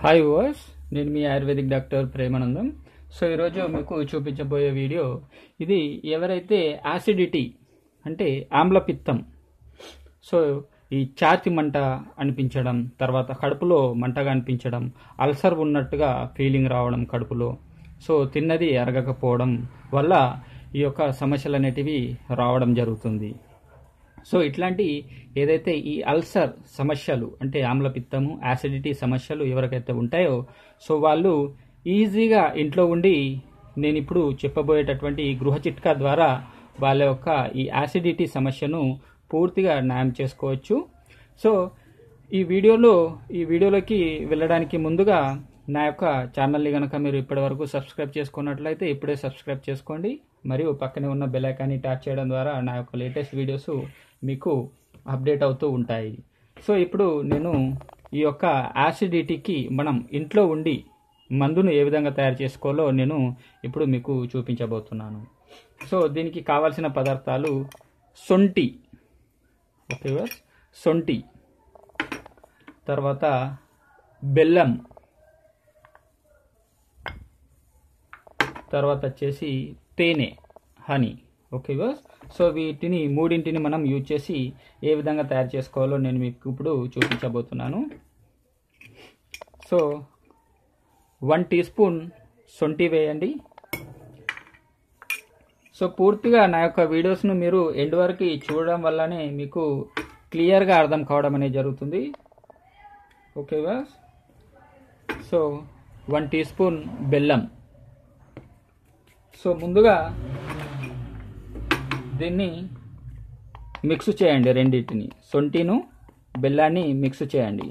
Hi verse, నేను మీ ayurvedic doctor Premanandam. So ఈరోజు మీకు చూపించబోయే వీడియో ఇది ఎవరైతే యాసిడిటీ అంటే ఆమ్లపిత్తం, సో ఈ ఛాతి మంట అనిపించడం, తర్వాత కడుపులో మంటగా అనిపించడం, అల్సర్ ఉన్నట్టుగా ఫీలింగ్ రావడం కడుపులో, సో తిన్నది అరగకపోవడం వల్ల ఈ యొక్క సమస్యలు అనేటివి రావడం జరుగుతుంది. సో ఇట్లాంటి ఏదైతే ఈ అల్సర్ సమస్యలు అంటే ఆమ్లపిత్తము యాసిడిటీ సమస్యలు ఎవరికైతే ఉంటాయో సో వాళ్ళు ఈజీగా ఇంట్లో ఉండి నేను ఇప్పుడు చెప్పబోయేటటువంటి ఈ గృహ చిట్కా ద్వారా వాళ్ళ యొక్క ఈ యాసిడిటీ సమస్యను పూర్తిగా న్యాయం చేసుకోవచ్చు. సో ఈ వీడియోలోకి వెళ్ళడానికి ముందుగా నా యొక్క ఛానల్ని కనుక మీరు ఇప్పటివరకు సబ్స్క్రైబ్ చేసుకున్నట్లయితే ఇప్పుడే సబ్స్క్రైబ్ చేసుకోండి, మరియు పక్కనే ఉన్న బెల్ ఐకాన్ని ట్యాప్ చేయడం ద్వారా నా యొక్క లేటెస్ట్ వీడియోస్ మీకు అప్డేట్ అవుతూ ఉంటాయి. సో ఇప్పుడు నేను ఈ యొక్క యాసిడిటీకి మనం ఇంట్లో ఉండి మందును ఏ విధంగా తయారు చేసుకోవాలో నేను ఇప్పుడు మీకు చూపించబోతున్నాను. సో దీనికి కావాల్సిన పదార్థాలు సొంటి, సొంటి, తర్వాత బెల్లం, తర్వాత వచ్చేసి తేనె, హనీ. ఓకే వర్స్, సో వీటిని మూడింటిని మనం యూజ్ చేసి ఏ విధంగా తయారు చేసుకోవాలో నేను మీకు ఇప్పుడు చూపించబోతున్నాను. సో 1 టీ స్పూన్ సొంటి వేయండి. సో పూర్తిగా నా యొక్క వీడియోస్ను మీరు ఎండ్ వరకు చూడడం వల్లనే మీకు క్లియర్గా అర్థం కావడం అనేది జరుగుతుంది. ఓకే వర్స్, సో 1 టీ స్పూన్ బెల్లం. సో ముందుగా దీన్ని మిక్స్ చేయండి, రెండింటిని సొంటిను బెల్లాన్ని మిక్స్ చేయండి.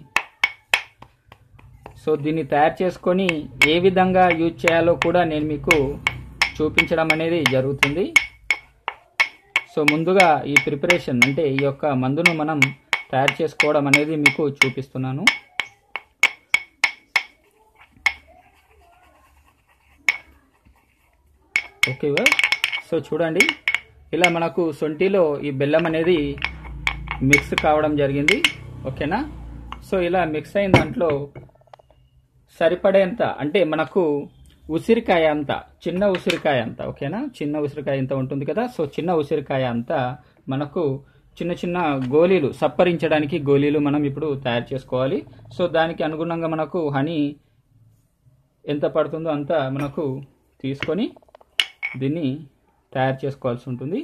సో దీన్ని తయారు చేసుకొని ఏ విధంగా యూజ్ చేయాలో కూడా నేను మీకు చూపించడం అనేది జరుగుతుంది. సో ముందుగా ఈ ప్రిపరేషన్ అంటే ఈ యొక్క మందును మనం తయారు చేసుకోవడం అనేది మీకు చూపిస్తున్నాను. ఓకే, సో చూడండి, ఇలా మనకు సొంటిలో ఈ బెల్లం అనేది మిక్స్ కావడం జరిగింది. ఓకేనా, సో ఇలా మిక్స్ అయిన దాంట్లో సరిపడేంత అంటే మనకు ఉసిరికాయ అంత, చిన్న ఉసిరికాయ అంత, ఓకేనా, చిన్న ఉసిరికాయ ఇంత ఉంటుంది కదా, సో చిన్న ఉసిరికాయ అంతా మనకు చిన్న చిన్న గోళీలు, సప్పరించడానికి గోళీలు మనం ఇప్పుడు తయారు చేసుకోవాలి. సో దానికి అనుగుణంగా మనకు హనీ ఎంత పడుతుందో అంత మనకు తీసుకొని దీన్ని తయారు చేసుకోవాల్సి ఉంటుంది.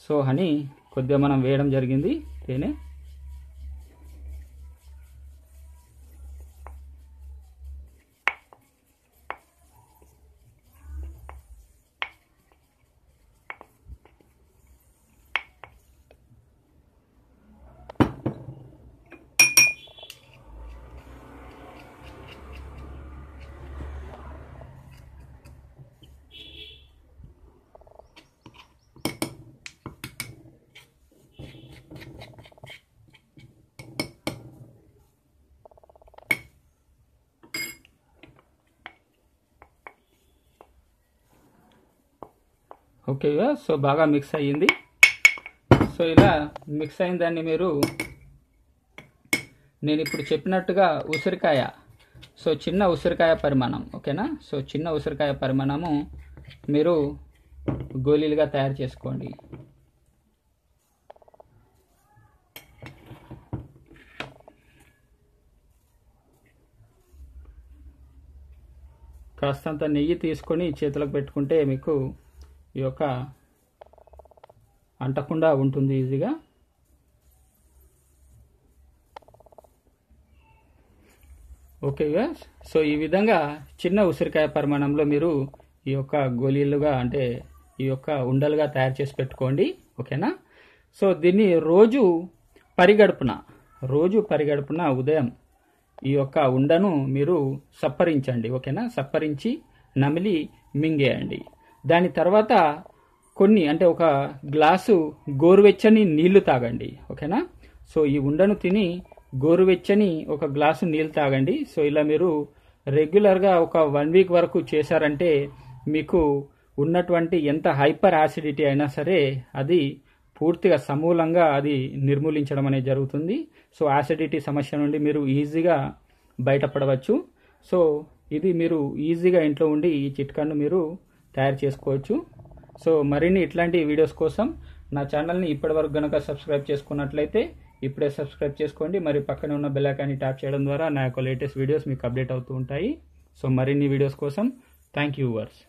సో హనీ కొద్దిగా మనం వేయడం జరిగింది, తేనె. ఓకే, సో బాగా మిక్స్ అయ్యింది. సో ఇలా మిక్స్ అయిన దాన్ని మీరు నేను ఇప్పుడు చెప్పినట్టుగా ఉసిరికాయ, సో చిన్న ఉసిరికాయ పరిమాణం, ఓకేనా, సో చిన్న ఉసిరికాయ పరిమాణము మీరు గోళీలుగా తయారు చేసుకోండి. కాస్తంత నెయ్యి తీసుకొని చేతులకు పెట్టుకుంటే మీకు ఈ యొక్క అంటకుండా ఉంటుంది ఈజీగా. ఓకే, సో ఈ విధంగా చిన్న ఉసిరికాయ పరిమాణంలో మీరు ఈ యొక్క గోళీలుగా అంటే ఈ యొక్క ఉండలుగా తయారు చేసి పెట్టుకోండి. ఓకేనా, సో దీన్ని రోజు పరిగడుపున ఉదయం ఈ యొక్క ఉండను మీరు సప్పరించండి. ఓకేనా, సప్పరించి నమిలి మింగేయండి. దాని తర్వాత కొన్ని అంటే ఒక గ్లాసు గోరువెచ్చని నీళ్లు తాగండి. ఓకేనా, సో ఈ ఉండను తిని గోరువెచ్చని ఒక గ్లాసు నీళ్ళు తాగండి. సో ఇలా మీరు రెగ్యులర్గా ఒక 1 వీక్ వరకు చేశారంటే మీకు ఉన్నటువంటి ఎంత హైపర్ యాసిడిటీ అయినా సరే అది పూర్తిగా సమూలంగా అది నిర్మూలించడం అనేది జరుగుతుంది. సో యాసిడిటీ సమస్య నుండి మీరు ఈజీగా బయటపడవచ్చు. సో ఇది మీరు ఈజీగా ఇంట్లో ఉండి ఈ చిట్కాను మీరు తయారు చేసుకోవచ్చు. సో మరిన్ని ఇట్లాంటి వీడియోస్ కోసం నా ఛానల్ని ఇప్పటివరకు కనుక సబ్స్క్రైబ్ చేసుకున్నట్లయితే ఇప్పుడే సబ్స్క్రైబ్ చేసుకోండి. మరి పక్కనే ఉన్న బెల్ ఐకాన్ని ట్యాప్ చేయడం ద్వారా నా యొక్క లేటెస్ట్ వీడియోస్ మీకు అప్డేట్ అవుతూ ఉంటాయి. సో మరిన్ని వీడియోస్ కోసం థ్యాంక్ యూ వర్స్.